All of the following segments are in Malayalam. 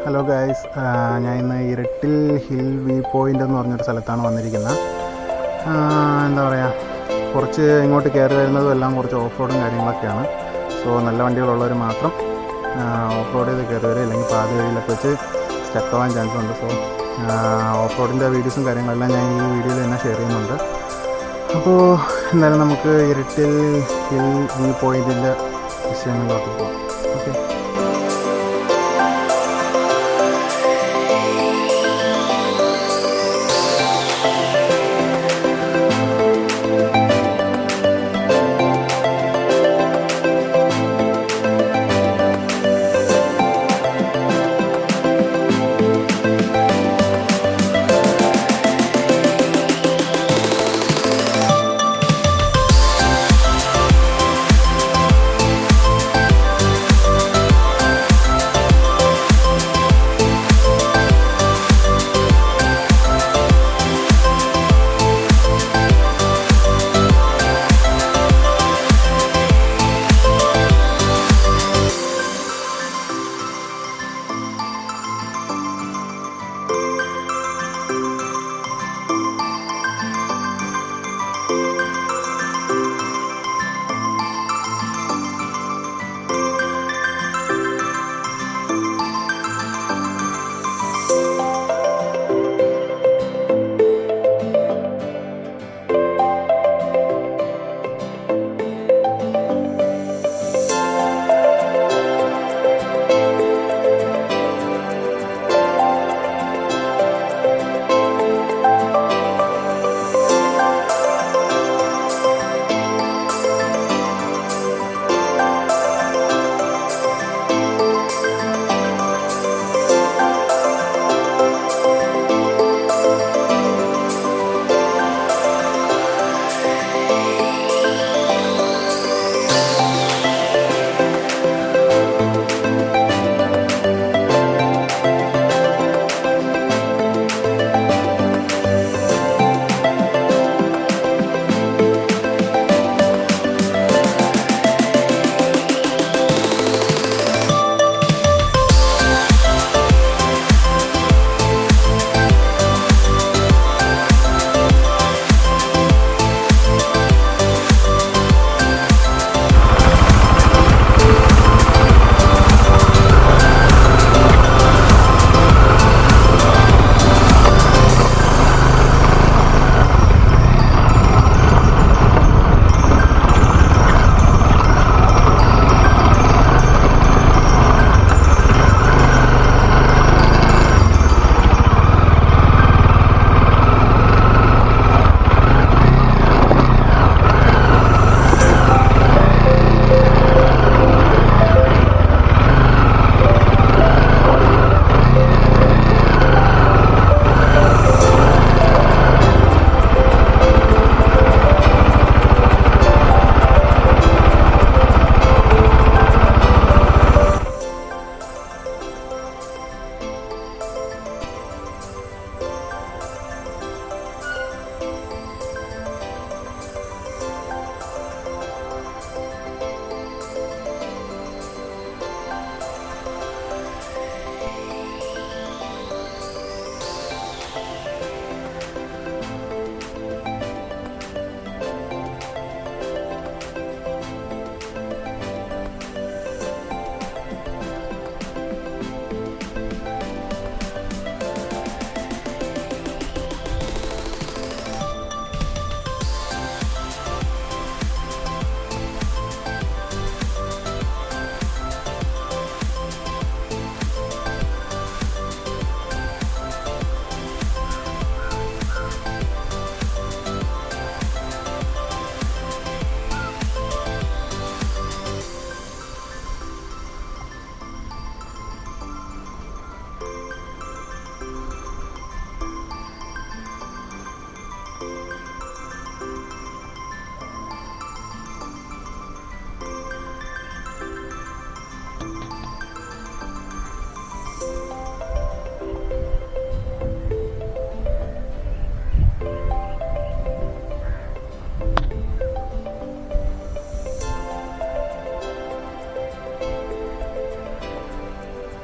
ഹലോ ഗൈസ്, ഞാൻ ഇന്ന് ഇരട്ടിൽ ഹിൽ വ്യൂ പോയിൻ്റ് എന്ന് പറഞ്ഞൊരു സ്ഥലത്താണ് വന്നിരിക്കുന്നത്. എന്താ പറയുക, കുറച്ച് ഇങ്ങോട്ട് കയറി വരുന്നതും എല്ലാം കുറച്ച് ഓഫ് റോഡും കാര്യങ്ങളൊക്കെയാണ്. സോ നല്ല വണ്ടികളുള്ളവർ മാത്രം ഓഫ് റോഡ് ചെയ്ത് കയറി വരും, അല്ലെങ്കിൽ പാതി വഴിയിലൊക്കെ വെച്ച് സ്റ്റക്ക് ആവാൻ ചാൻസ് ഉണ്ട്. സോ ഓഫ് റോഡിൻ്റെ വീഡിയോസും കാര്യങ്ങളെല്ലാം ഞാൻ ഈ വീഡിയോയിൽ തന്നെ ഷെയർ ചെയ്യുന്നുണ്ട്. അപ്പോൾ എന്തായാലും നമുക്ക് ഇരട്ടിൽ ഹിൽ വ്യൂ പോയിൻറ്റിൻ്റെ വിഷയങ്ങളിലോട്ട് പോകാം. ഓക്കെ.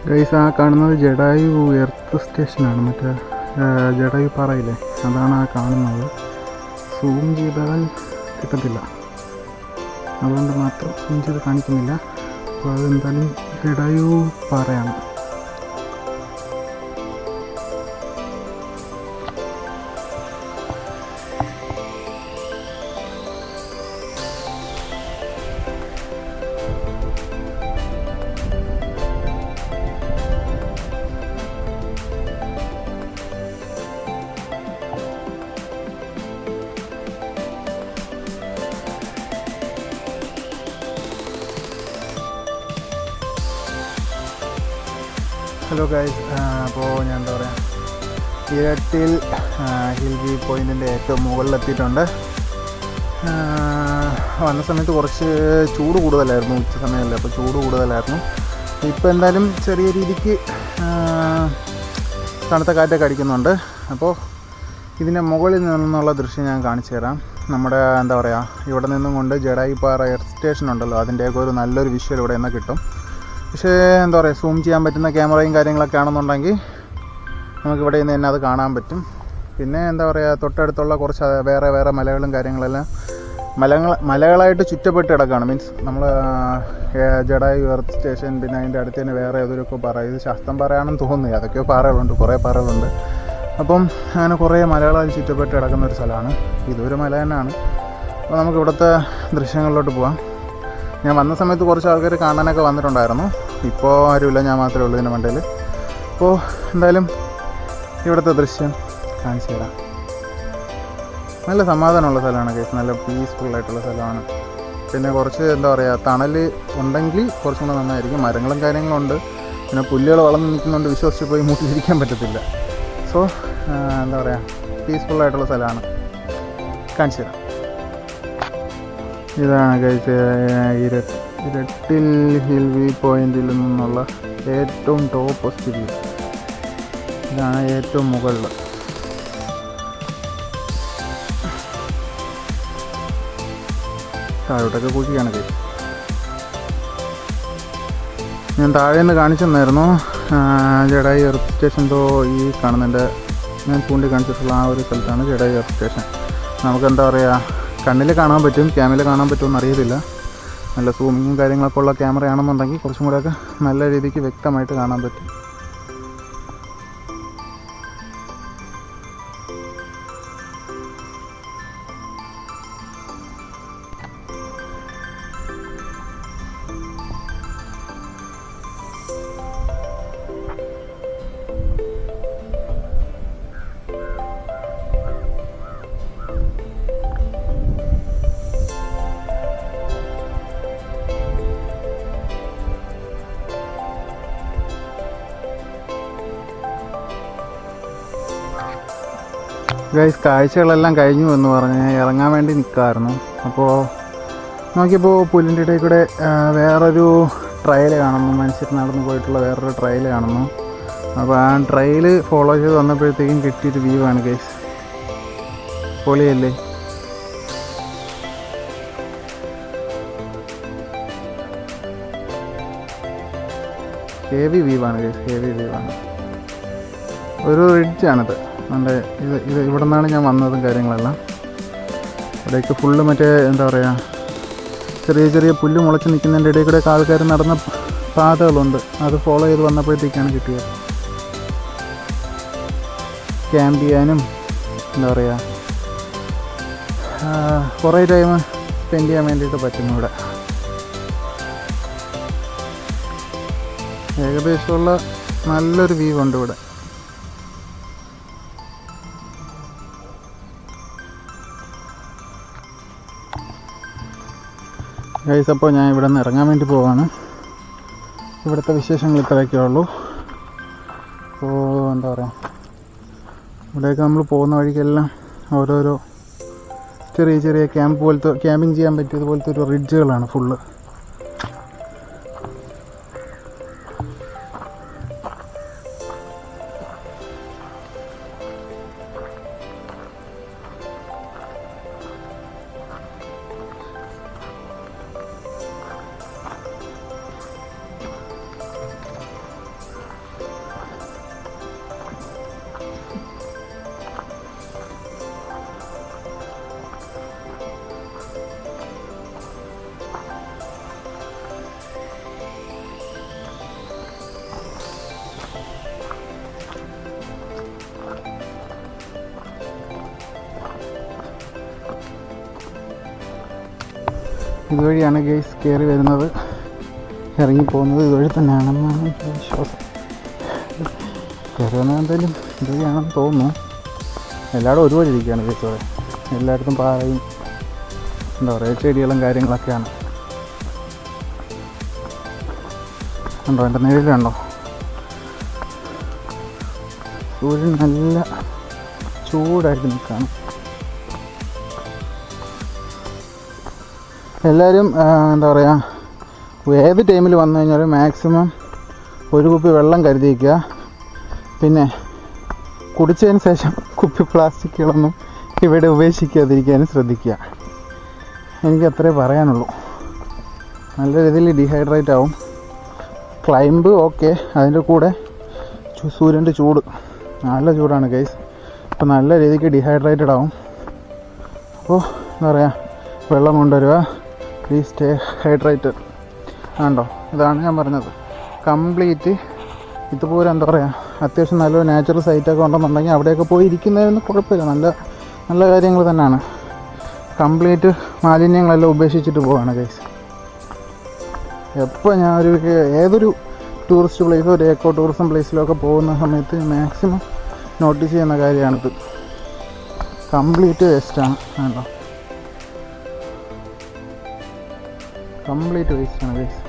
ഗൈസ് ആ കാണുന്നത് ജഡായു എർത്ത് സ്റ്റേഷനാണ്. മറ്റേ ജഡായു പാറയില്ലേ, അതാണ് ആ കാണുന്നത്. സൂം ചെയ്താൽ കിട്ടത്തില്ല, അതുകൊണ്ട് മാത്രം സൂം ചെയ്ത് കാണിക്കുന്നില്ല. അപ്പോൾ അതെന്തായാലും ജഡായു പാറയാണ്. ഹലോ ഗൈസ്, അപ്പോൾ ഞാൻ എന്താ പറയുക, ഇരട്ടിൽ ഹിൽ വ്യൂ പോയിൻറ്റിൻ്റെ ഏറ്റവും മുകളിലെത്തിയിട്ടുണ്ട്. വന്ന സമയത്ത് കുറച്ച് ചൂട് കൂടുതലായിരുന്നു, ഉച്ച സമയമല്ലേ, അപ്പോൾ ചൂട് കൂടുതലായിരുന്നു. ഇപ്പോൾ എന്തായാലും ചെറിയ രീതിക്ക് തണുത്ത കാറ്റൊക്കെ അടിക്കുന്നുണ്ട്. അപ്പോൾ ഇതിൻ്റെ മുകളിൽ നിന്നുള്ള ദൃശ്യം ഞാൻ കാണിച്ചു തരാം. നമ്മുടെ എന്താ പറയുക, ഇവിടെ നിന്നും കൊണ്ട് ജഡായിപ്പാറ എയർ സ്റ്റേഷൻ ഉണ്ടല്ലോ, അതിൻ്റെയൊക്കെ ഒരു നല്ലൊരു വിഷ്വൽ ഇവിടെ നിന്ന് കിട്ടും. പക്ഷേ എന്താ പറയുക, സൂം ചെയ്യാൻ പറ്റുന്ന ക്യാമറയും കാര്യങ്ങളൊക്കെ ആണെന്നുണ്ടെങ്കിൽ നമുക്കിവിടെ നിന്ന് തന്നെ അത് കാണാൻ പറ്റും. പിന്നെ എന്താ പറയുക, തൊട്ടടുത്തുള്ള കുറച്ച് വേറെ മലകളും കാര്യങ്ങളെല്ലാം മലകളായിട്ട് ചുറ്റപ്പെട്ട് കിടക്കുകയാണ്. മീൻസ് നമ്മൾ ജഡായു എർത്ത് സ്റ്റേഷൻ, പിന്നെ അതിൻ്റെ അടുത്ത് തന്നെ വേറെ ഏതൊക്കെ പാറ, ഇത് ശാസ്ത്രം പാറയാണെന്ന് തോന്നുന്നു, അതൊക്കെയോ പാറകളുണ്ട്, കുറേ പാറകളുണ്ട്. അപ്പം അങ്ങനെ കുറേ മലകളാൽ ചുറ്റപ്പെട്ട് കിടക്കുന്ന ഒരു സ്ഥലമാണ്. ഇതൊരു മല തന്നെയാണ്. അപ്പോൾ നമുക്ക് ഇവിടുത്തെ ദൃശ്യങ്ങളിലോട്ട് പോവാം. ഞാൻ വന്ന സമയത്ത് കുറച്ച് ആൾക്കാർ കാണാനൊക്കെ വന്നിട്ടുണ്ടായിരുന്നു. ഇപ്പോൾ ആരുമില്ല, ഞാൻ മാത്രമേ ഉള്ളൂ ഇതിൻ്റെ മണ്ടയിൽ. അപ്പോൾ എന്തായാലും ഇവിടുത്തെ ദൃശ്യം കാണിച്ചു തരാം. നല്ല സമാധാനമുള്ള സ്ഥലമാണ് കേസ്, നല്ല പീസ്ഫുള്ളായിട്ടുള്ള സ്ഥലമാണ്. പിന്നെ കുറച്ച് എന്താ പറയുക, തണൽ ഉണ്ടെങ്കിൽ കുറച്ചും കൂടെ നന്നായിരിക്കും. മരങ്ങളും കാര്യങ്ങളും ഉണ്ട്, പിന്നെ പുല്ലുകൾ വളർന്ന് നിൽക്കുന്നുണ്ട്, വിശ്വസിച്ച് പോയി മൂട്ടിലിരിക്കാൻ പറ്റത്തില്ല. സോ എന്താ പറയുക, പീസ്ഫുള്ളായിട്ടുള്ള സ്ഥലമാണ്. കാണിച്ചു തരാം. ഇതാണ് ഗൈസ് ഇരട്ടിൽ ഹിൽ വ്യൂ പോയിന്റിൽ നിന്നുള്ള ഏറ്റവും ടോപ്പസ്റ്റ് വ്യൂ. ഇതാണ് ഏറ്റവും മുകളിൽ. താഴോട്ടൊക്കെ കുഴിയാണ് ഗൈസ്. ഞാൻ താഴെ നിന്ന് കാണിച്ചു തന്നായിരുന്നു. ജഡായു എർത്ത് സ്റ്റേഷൻ ഈ കാണുന്നതിൻ്റെ ഞാൻ ചൂണ്ടി കാണിച്ചിട്ടുള്ള ആ ഒരു സ്ഥലത്താണ് ജഡായു എർത്ത് സ്റ്റേഷൻ. നമുക്കെന്താ പറയുക, കണ്ണിൽ കാണാൻ പറ്റും, ക്യാമറയിൽ കാണാൻ പറ്റുമെന്ന് അറിയത്തില്ല. നല്ല സൂമിങ്ങും കാര്യങ്ങളൊക്കെ ഉള്ള ക്യാമറയാണെന്നുണ്ടെങ്കിൽ കുറച്ചും കൂടെയൊക്കെ നല്ല രീതിക്ക് വ്യക്തമായിട്ട് കാണാൻ പറ്റും. ഗൈസ്, കാഴ്ചകളെല്ലാം കഴിഞ്ഞു എന്ന് പറഞ്ഞ് ഇറങ്ങാൻ വേണ്ടി നിൽക്കുമായിരുന്നു. അപ്പോൾ നോക്കിയപ്പോൾ പുല്ലിൻ്റെ ഇടയിൽ കൂടെ വേറൊരു ട്രയൽ കാണുന്നു, മനുഷ്യർ നടന്നു പോയിട്ടുള്ള വേറൊരു ട്രയൽ കാണുന്നു. അപ്പോൾ ആ ട്രയൽ ഫോളോ ചെയ്ത് വന്നപ്പോഴത്തേക്കും കിട്ടിയൊരു വ്യൂ ആണ് ഗൈസ്. പൊളിയല്ലേ? ഹെവി വ്യൂ ആണ് ഗൈസ്, ഹെവി വ്യൂ ആണ്. ഒരു റിഡ്ജാണിത്. നല്ല ഇത് ഇവിടെ നിന്നാണ് ഞാൻ വന്നതും കാര്യങ്ങളെല്ലാം. ഇവിടേക്ക് ഫുള്ള് മറ്റേ എന്താ പറയുക, ചെറിയ പുല്ല് മുളച്ച് നിൽക്കുന്നതിൻ്റെ ഇടയിൽ കൂടെ ആൾക്കാർ നടന്ന പാതകളുണ്ട്. അത് ഫോളോ ചെയ്ത് വന്നപ്പോഴത്തേക്കാണ് കിട്ടിയത്. ക്യാമ്പ് ചെയ്യാനും എന്താ പറയുക, കുറേ ടൈം സ്പെൻഡ് ചെയ്യാൻ വേണ്ടിയിട്ട് പറ്റുന്നു ഇവിടെ. ഏകദേശമുള്ള നല്ലൊരു വ്യൂ ഉണ്ട് ഇവിടെ. ഗൈസ്, അപ്പോൾ ഞാൻ ഇവിടെ നിന്ന് ഇറങ്ങാൻ വേണ്ടി പോവാണ്. ഇവിടുത്തെ വിശേഷങ്ങൾ ഇത്രയൊക്കെ ഉള്ളൂ. അപ്പോൾ എന്താ പറയുക, ഇവിടെയൊക്കെ നമ്മൾ പോകുന്ന വഴിക്കെല്ലാം ഓരോരോ ചെറിയ ക്യാമ്പിങ് ചെയ്യാൻ പറ്റിയതുപോലത്തെ ഒരു റിഡ്ജുകളാണ് ഫുള്ള്. ഇതുവഴിയാണ് ഗൈസ് കയറി വരുന്നത്, ഇറങ്ങിപ്പോകുന്നത് ഇതുവഴി തന്നെയാണെന്നാണ് എനിക്ക് വിശ്വാസം. കയറി വന്നത് എന്തായാലും ഇതുവഴിയാണെന്ന് തോന്നുന്നു. എല്ലായിടും ഒരുപോലെ ഇരിക്കുകയാണ് ഗൈസ്. അവിടെ എല്ലായിടത്തും പാറയും എന്താ പറയുക ചെടികളും കാര്യങ്ങളൊക്കെയാണ്. ഉണ്ടോ എൻ്റെ നിഴലുണ്ടോ? സൂര്യൻ നല്ല ചൂടായിട്ട് നിൽക്കുകയാണ്. എല്ലാവരും എന്താ പറയുക, ഏത് ടൈമിൽ വന്നു കഴിഞ്ഞാലും മാക്സിമം ഒരു കുപ്പി വെള്ളം കരുതി വയ്ക്കുക. പിന്നെ കുടിച്ചതിന് ശേഷം കുപ്പി പ്ലാസ്റ്റിക്കുകളൊന്നും ഇവിടെ ഉപേക്ഷിക്കാതിരിക്കാനും ശ്രദ്ധിക്കുക. എനിക്ക് അത്രേ പറയാനുള്ളൂ. നല്ല രീതിയിൽ ഡീഹൈഡ്രേറ്റ് ആവും. ക്ലൈംബ് ഓക്കെ, അതിൻ്റെ കൂടെ സൂര്യൻ്റെ ചൂട് നല്ല ചൂടാണ് ഗൈസ്. അപ്പോൾ നല്ല രീതിക്ക് ഡീഹൈഡ്രേറ്റഡ് ആവും. അപ്പോൾ എന്താ പറയുക, വെള്ളം കൊണ്ടുവരിക, പ്ലീസ് സ്റ്റേ ഹൈഡ്രേറ്റഡ്. ആണ്ടോ, ഇതാണ് ഞാൻ പറഞ്ഞത്. കംപ്ലീറ്റ് ഇതുപോലെ എന്താ പറയുക, അത്യാവശ്യം നല്ലൊരു നാച്ചുറൽ സൈറ്റൊക്കെ ഉണ്ടെന്നുണ്ടെങ്കിൽ അവിടെയൊക്കെ പോയി ഇരിക്കുന്നതിന് കുഴപ്പമില്ല, നല്ല നല്ല കാര്യങ്ങൾ തന്നെയാണ്. കംപ്ലീറ്റ് മാലിന്യങ്ങളെല്ലാം ഉപേക്ഷിച്ചിട്ട് പോവുകയാണ് ഗൈസ്. എപ്പോൾ ഞാൻ ഏതൊരു ടൂറിസ്റ്റ് പ്ലേസോ ഒരു എക്കോ ടൂറിസം പ്ലേസിലൊക്കെ പോകുന്ന സമയത്ത് മാക്സിമം നോട്ടീസ് ചെയ്യുന്ന കാര്യമാണിത്. കംപ്ലീറ്റ് വേസ്റ്റാണ്. ആണല്ലോ, കംപ്ലീറ്റ് വേസ്റ്റാണ് ഗൈസ്.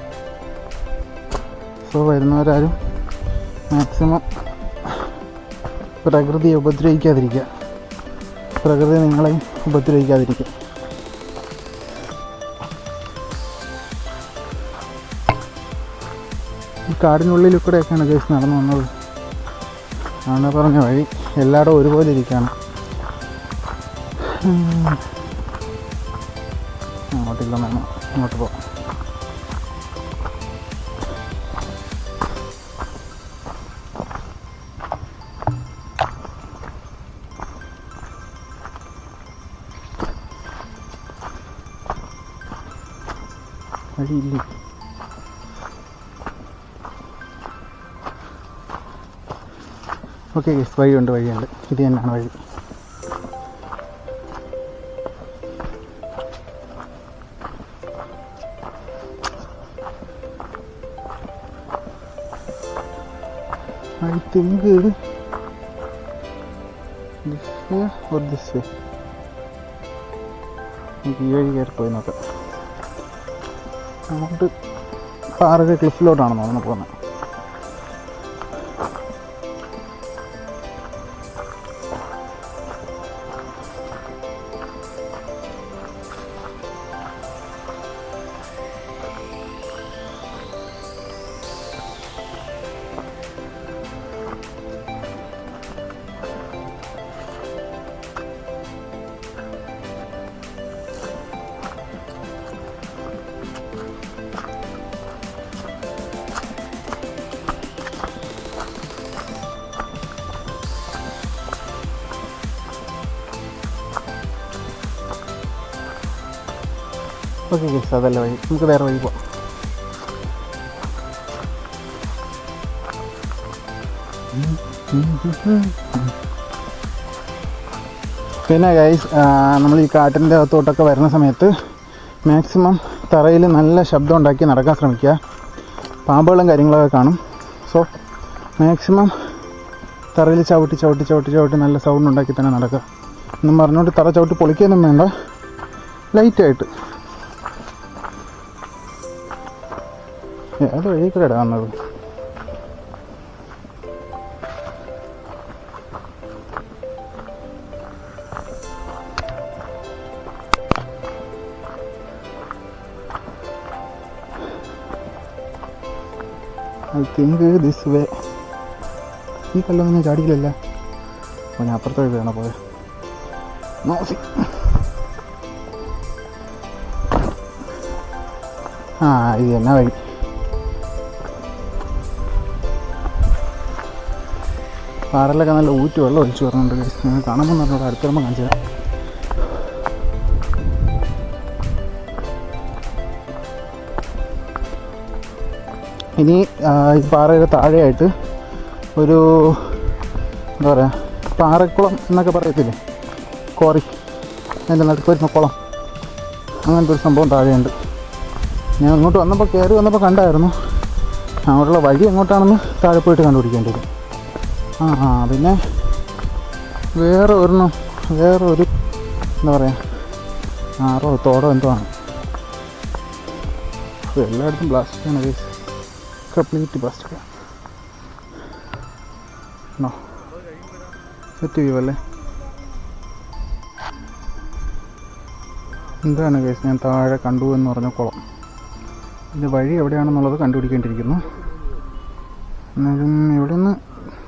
സോ വരുന്നവരാരും മാക്സിമം പ്രകൃതിയെ ഉപദ്രവിക്കാതിരിക്കുക, പ്രകൃതി നിങ്ങളെയും ഉപദ്രവിക്കാതിരിക്കുക. ഈ കാടിനുള്ളിൽ കൂടെയൊക്കെയാണ് ഗൈസ് നടന്നു വന്നത്. ആണ് പറഞ്ഞ വഴി എല്ലായിടും ഒരുപോലെ ഇരിക്കുകയാണ്. അങ്ങോട്ടില്ലെന്നാണ്, അങ്ങോട്ട് പോകാം. വഴിയില്ലേ? ഓക്കെ ഗൈസ്, വഴിയുണ്ട്. ഇത് തന്നെയാണ് വഴി. I think this way or this way. നമുക്ക് ഈ വഴി കയറി പോയി നോക്കാം. അങ്ങോട്ട് പാറയുടെ ക്ലിഫിലോട്ടാണെന്നോ അങ്ങനെ പോകുന്നത്. ഓക്കെ ഗൈസ്, അതല്ല വഴി. നമുക്ക് വേറെ വഴി പോവാം. പിന്നെ ഗൈസ്, നമ്മൾ ഈ കാട്ടിൻ്റെ അകത്തോട്ടൊക്കെ വരുന്ന സമയത്ത് മാക്സിമം തറയിൽ നല്ല ശബ്ദം ഉണ്ടാക്കി നടക്കാൻ ശ്രമിക്കുക. പാമ്പുകളും കാര്യങ്ങളൊക്കെ കാണും. സോ മാക്സിമം തറയിൽ ചവിട്ടി ചവിട്ടി ചവിട്ടി ചവിട്ടി നല്ല സൗണ്ട് ഉണ്ടാക്കി തന്നെ നടക്കുക. എന്നും പറഞ്ഞുകൊണ്ട് തറ ചവിട്ടി പൊളിക്കുകയൊന്നും വേണ്ട, ലൈറ്റായിട്ട്. അത് വഴി കൂടെ വന്നത്. I think this way. ഈ കല്ലൊന്നും ഞാൻ ചാടിയില്ലല്ല. അപ്പോൾ ഞാൻ അപ്പുറത്തെ വഴി വേണം പോയത്. നോക്കി ഇത് തന്നെ വഴി. പാറയിലൊക്കെ നല്ല ഊറ്റ് വെള്ളം ഒഴിച്ചു വരുന്നുണ്ട്. നിങ്ങൾ കാണുമ്പോൾ പറഞ്ഞോട് അടുത്ത് വരുമ്പോൾ കാണിച്ചു തരാം. ഇനി ഈ പാറയുടെ താഴെയായിട്ട് ഒരു എന്താ പറയുക, പാറക്കുളം എന്നൊക്കെ പറയത്തില്ലേ, കോറി, അതിൻ്റെ നടുക്ക് വരുന്ന കുളം, അങ്ങനത്തെ ഒരു സംഭവം താഴെയുണ്ട്. ഞാൻ അങ്ങോട്ട് വന്നപ്പോൾ കയറി വന്നപ്പോൾ കണ്ടായിരുന്നു. അങ്ങോട്ടുള്ള വഴി എങ്ങോട്ടാണെന്ന് താഴെ പോയിട്ട് കണ്ടുപിടിക്കേണ്ടി വരും. പിന്നെ വേറൊരു എന്താ പറയുക, ആറോ തോടോ എന്തോ ആണ്. എല്ലായിടത്തും പ്ലാസ്റ്റിക്കാണ് ഗൈസ്, കംപ്ലീറ്റ് പ്ലാസ്റ്റിക്കാണ്. സെറ്റ് ചെയ്യുമല്ലേ? എന്താണ് ഗൈസ് ഞാൻ താഴെ കണ്ടു എന്ന് പറഞ്ഞ കുളം. ഇത് വഴി എവിടെയാണെന്നുള്ളത് കണ്ടുപിടിക്കേണ്ടിയിരിക്കുന്നു. എന്നാലും ഇവിടെ നിന്ന്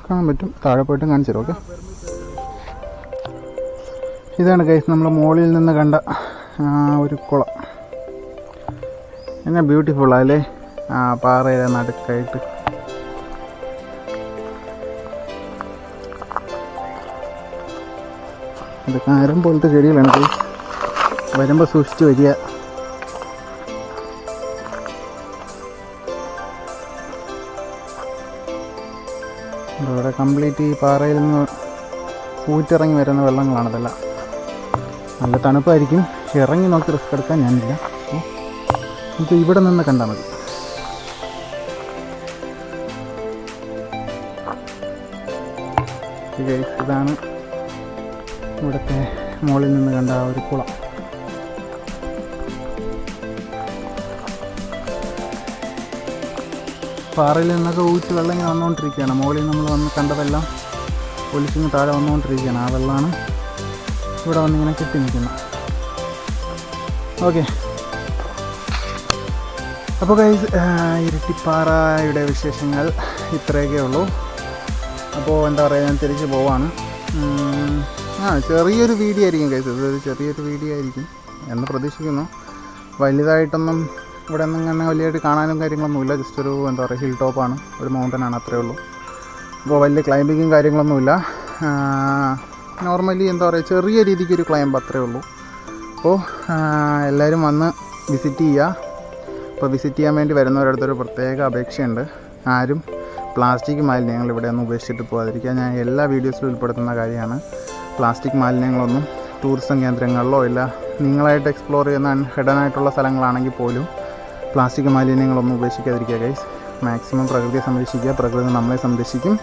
കാണാൻ പറ്റും, താഴെ പോയിട്ടും കാണിച്ചു തരും. ഓക്കെ, ഇതാണ് ഗൈസ് നമ്മൾ മുകളിൽ നിന്ന് കണ്ട ഒരു കുളം. എന്നാ ബ്യൂട്ടിഫുള്ളല്ലേ, പാറയുടെ നടുക്കായിട്ട്. ഇത് കാരം പോലത്തെ ചെടികളാണ് ഗൈസ്, വരുമ്പോൾ സൂക്ഷിച്ച് വരിക. ഇവിടെ കംപ്ലീറ്റ് ഈ പാറയിൽ നിന്ന് ഊറ്റിറങ്ങി വരുന്ന വെള്ളങ്ങളാണ് ഇതെല്ലാം. നല്ല തണുപ്പായിരിക്കും. ഇറങ്ങി നോക്കി റിസ്ക് എടുക്കാൻ ഞാനില്ല. ഇത് ഇവിടെ നിന്ന് കണ്ടാൽ മതി. ഇതാണ് ഇവിടുത്തെ മുകളിൽ നിന്ന് കണ്ട ആ ഒരു കുളം. പാറയിൽ നിന്നൊക്കെ ഊറ്റി വെള്ളം ഇങ്ങനെ വന്നുകൊണ്ടിരിക്കുകയാണ്. മുകളിൽ നമ്മൾ വന്ന് കണ്ടതെല്ലാം ഒലിച്ചിങ്ങ് താഴെ വന്നുകൊണ്ടിരിക്കുകയാണ്. ആ വെള്ളമാണ് ഇവിടെ വന്നിങ്ങനെ കെട്ടി നിൽക്കുന്നത്. ഓക്കെ, അപ്പോൾ ഗൈസ് ഇരട്ടിപ്പാറയുടെ വിശേഷങ്ങൾ ഇത്രയൊക്കെ ഉള്ളൂ. അപ്പോൾ എന്താ പറയുക, ഞാൻ തിരിച്ച് പോവാണ്. ചെറിയൊരു വീഡിയോ ആയിരിക്കും ഗൈസ്, ഇതൊരു ചെറിയൊരു വീഡിയോ ആയിരിക്കും എന്ന് പ്രതീക്ഷിക്കുന്നു. വലുതായിട്ടൊന്നും ഇവിടെ ഒന്നും അങ്ങനെ വലിയതായിട്ട് കാണാനും കാര്യങ്ങളൊന്നുമില്ല. ജസ്റ്റ് ഒരു എന്താ പറയുക ഹിൽ ടോപ്പാണ്, ഒരു മൗണ്ടനാണ്, അത്രയേ ഉള്ളൂ. അപ്പോൾ വലിയ ക്ലൈമ്പിങ്ങും കാര്യങ്ങളൊന്നുമില്ല. നോർമലി എന്താ പറയുക ചെറിയ രീതിക്കൊരു ക്ലൈംബ് അത്രയേ ഉള്ളൂ. അപ്പോൾ എല്ലാവരും വന്ന് വിസിറ്റ് ചെയ്യുക. അപ്പോൾ വിസിറ്റ് ചെയ്യാൻ വേണ്ടി വരുന്നവരടുത്തൊരു പ്രത്യേക അപേക്ഷയുണ്ട്. ആരും പ്ലാസ്റ്റിക് മാലിന്യങ്ങൾ ഇവിടെ ഒന്നും ഉപേക്ഷിച്ചിട്ട് പോകാതിരിക്കുക. ഞാൻ എല്ലാ വീഡിയോസിലും ഉൾപ്പെടുത്തുന്ന കാര്യമാണ്. പ്ലാസ്റ്റിക് മാലിന്യങ്ങളൊന്നും ടൂറിസം കേന്ദ്രങ്ങളിലോ ഇല്ല, നിങ്ങളായിട്ട് എക്സ്പ്ലോർ ചെയ്യുന്ന ഹിഡനായിട്ടുള്ള സ്ഥലങ്ങളാണെങ്കിൽ പോലും പ്ലാസ്റ്റിക് മാലിന്യങ്ങളൊന്നും ഉപേക്ഷിക്കാതിരിക്കുക ഗൈസ്. മാക്സിമം പ്രകൃതിയെ സംരക്ഷിക്കുക, പ്രകൃതി നമ്മളെ സംരക്ഷിക്കും.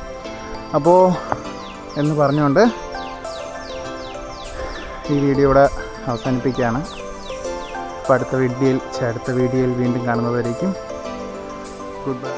അപ്പോൾ എന്ന് പറഞ്ഞുകൊണ്ട് ഈ വീഡിയോ ഇവിടെ അവസാനിപ്പിക്കുകയാണ്. അപ്പോൾ അടുത്ത വീഡിയോയിൽ വീണ്ടും കാണുന്നതായിരിക്കും. Good bye.